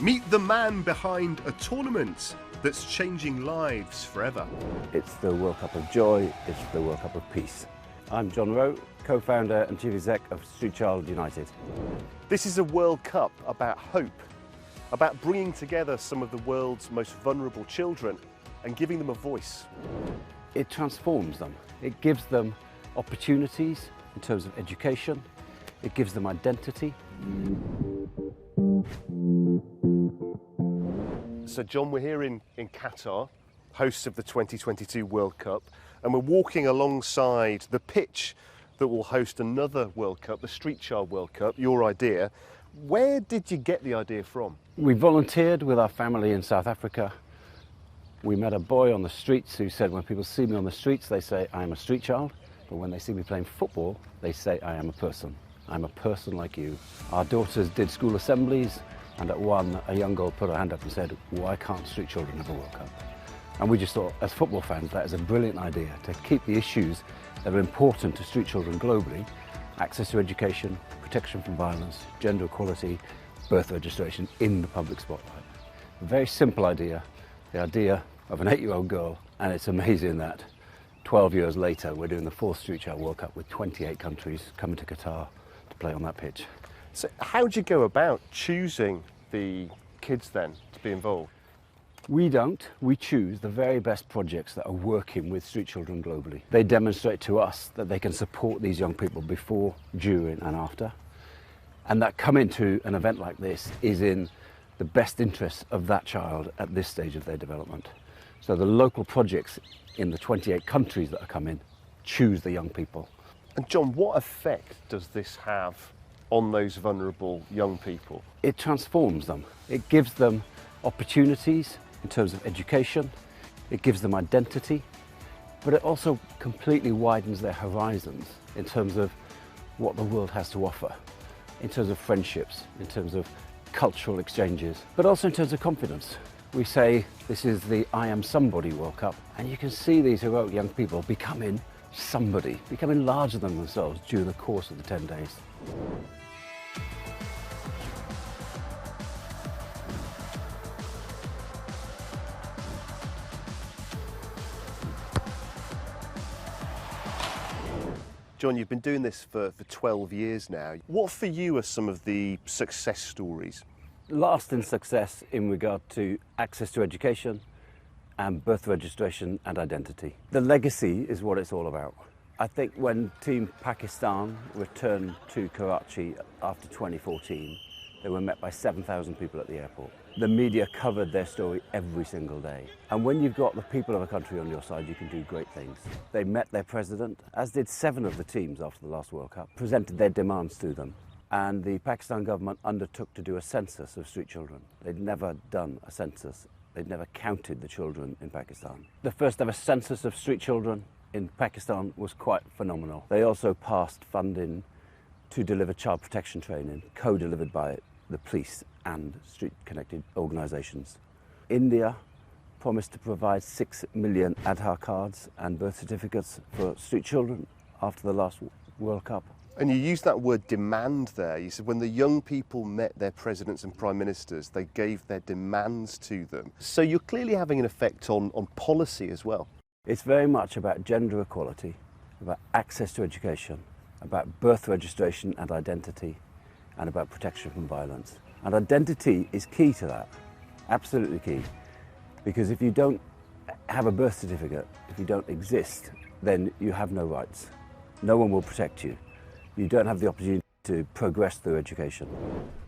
Meet the man behind a tournament that's changing lives forever. It's the World Cup of Joy, it's the World Cup of Peace. I'm John Rowe, co-founder and chief exec of Street Child United. This is a World Cup about hope, about bringing together some of the world's most vulnerable children and giving them a voice. It transforms them. It gives them opportunities in terms of education. It gives them identity. So John, we're here in Qatar, hosts of the 2022 World Cup, and we're walking alongside the pitch that will host another World Cup, the Street Child World Cup, your idea. Where did you get the idea from? We volunteered with our family in South Africa. We met a boy on the streets who said, when people see me on the streets, they say, I am a street child. But when they see me playing football, they say, I am a person. I'm a person like you. Our daughters did school assemblies, and at one, a young girl put her hand up and said, why can't street children have a World Cup? And we just thought, as football fans, that is a brilliant idea to keep the issues that are important to street children globally: access to education, protection from violence, gender equality, birth registration, in the public spotlight. A very simple idea, the idea of an 8-year-old girl, and it's amazing that 12 years later we're doing the 4th Street Child World Cup with 28 countries coming to Qatar to play on that pitch. So how do you go about choosing the kids then to be involved? We choose the very best projects that are working with street children globally. They demonstrate to us that they can support these young people before, during and after. And that coming to an event like this is in the best interests of that child at this stage of their development. So the local projects in the 28 countries that are coming choose the young people. And John, what effect does this have on those vulnerable young people? It transforms them. It gives them opportunities in terms of education. It gives them identity, but it also completely widens their horizons in terms of what the world has to offer, in terms of friendships, in terms of cultural exchanges, but also in terms of confidence. We say this is the I Am Somebody World Cup, and you can see these heroic young people becoming somebody, becoming larger than themselves during the course of the 10 days. John, you've been doing this for 12 years now. What for you are some of the success stories? Lasting success in regard to access to education and birth registration and identity. The legacy is what it's all about. I think when Team Pakistan returned to Karachi after 2014, they were met by 7,000 people at the airport. The media covered their story every single day. And when you've got the people of a country on your side, you can do great things. They met their president, as did 7 of the teams after the last World Cup, presented their demands to them. And the Pakistan government undertook to do a census of street children. They'd never done a census. They'd never counted the children in Pakistan. The first ever census of street children in Pakistan was quite phenomenal. They also passed funding to deliver child protection training, co-delivered by the police and street-connected organisations. India promised to provide 6 million Aadhaar cards and birth certificates for street children after the last World Cup. And you used that word demand there. You said when the young people met their presidents and prime ministers, they gave their demands to them. So you're clearly having an effect on policy as well. It's very much about gender equality, about access to education, about birth registration and identity, and about protection from violence. And identity is key to that, absolutely key. Because if you don't have a birth certificate, if you don't exist, then you have no rights. No one will protect you. You don't have the opportunity to progress through education.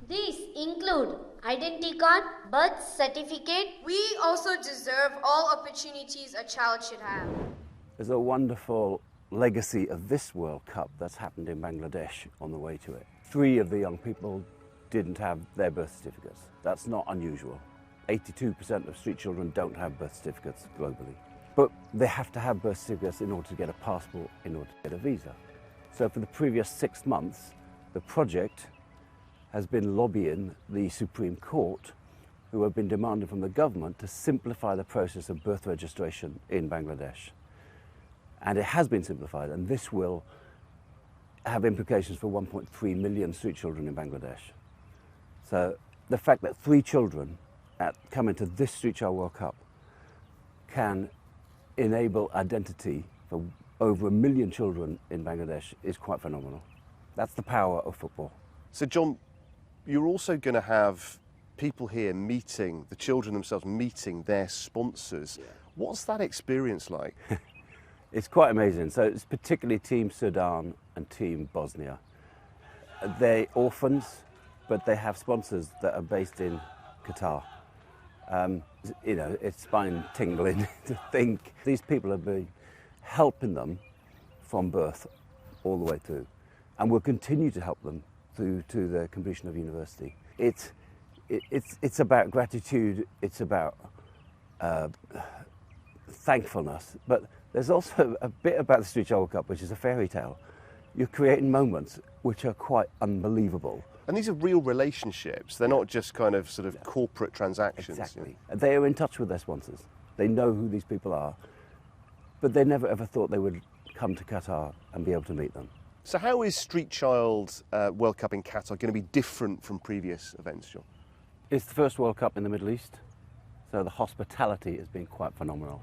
These include identity card, birth certificate. We also deserve all opportunities a child should have. There's a wonderful legacy of this World Cup that's happened in Bangladesh on the way to it. 3 of the young people didn't have their birth certificates. That's not unusual. 82% of street children don't have birth certificates globally. But they have to have birth certificates in order to get a passport, in order to get a visa. So for the previous 6 months, the project has been lobbying the Supreme Court, who have been demanding from the government to simplify the process of birth registration in Bangladesh. And it has been simplified, and this will have implications for 1.3 million street children in Bangladesh. So the fact that 3 children come into this Street Child World Cup can enable identity for over 1 million children in Bangladesh is quite phenomenal. That's the power of football. So, John, you're also going to have people here meeting, the children themselves meeting their sponsors. Yeah. What's that experience like? It's quite amazing. So it's particularly Team Sudan and Team Bosnia. They're orphans, but they have sponsors that are based in Qatar. You know, it's spine-tingling to think these people have been helping them from birth all the way through, and will continue to help them through to the completion of university. It's about gratitude. It's about thankfulness, but there's also a bit about the Street Child World Cup which is a fairy tale. You're creating moments which are quite unbelievable. And these are real relationships. They're not just kind of sort of corporate transactions. Exactly. You know? They are in touch with their sponsors. They know who these people are, but they never ever thought they would come to Qatar and be able to meet them. So how is Street Child World Cup in Qatar going to be different from previous events, John? It's the first World Cup in the Middle East, so the hospitality has been quite phenomenal.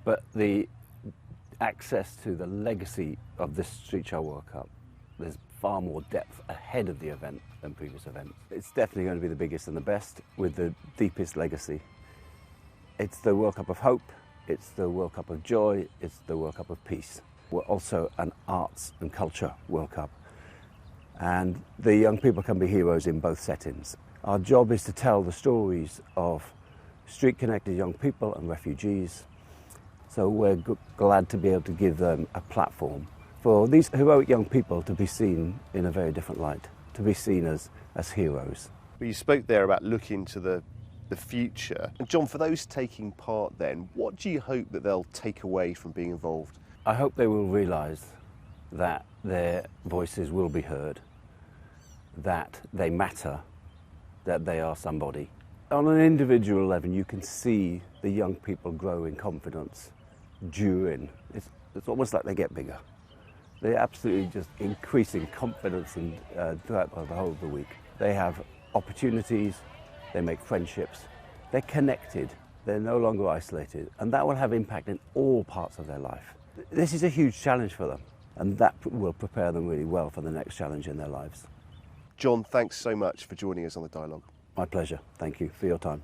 But the access to the legacy of this Street Child World Cup, there's far more depth ahead of the event than previous events. It's definitely going to be the biggest and the best with the deepest legacy. It's the World Cup of hope, it's the World Cup of joy, it's the World Cup of peace. We're also an arts and culture World Cup. And the young people can be heroes in both settings. Our job is to tell the stories of street-connected young people and refugees. So we're glad to be able to give them a platform for these heroic young people to be seen in a very different light, to be seen as heroes. Well, you spoke there about looking to the future. And John, for those taking part then, what do you hope that they'll take away from being involved? I hope they will realise that their voices will be heard, that they matter, that they are somebody. On an individual level, you can see the young people grow in confidence during. It's almost like they get bigger. They're absolutely just increasing confidence and throughout the whole of the week. They have opportunities, they make friendships, they're connected, they're no longer isolated, and that will have impact in all parts of their life. This is a huge challenge for them, and that will prepare them really well for the next challenge in their lives. John, thanks so much for joining us on The Dialogue. My pleasure. Thank you for your time.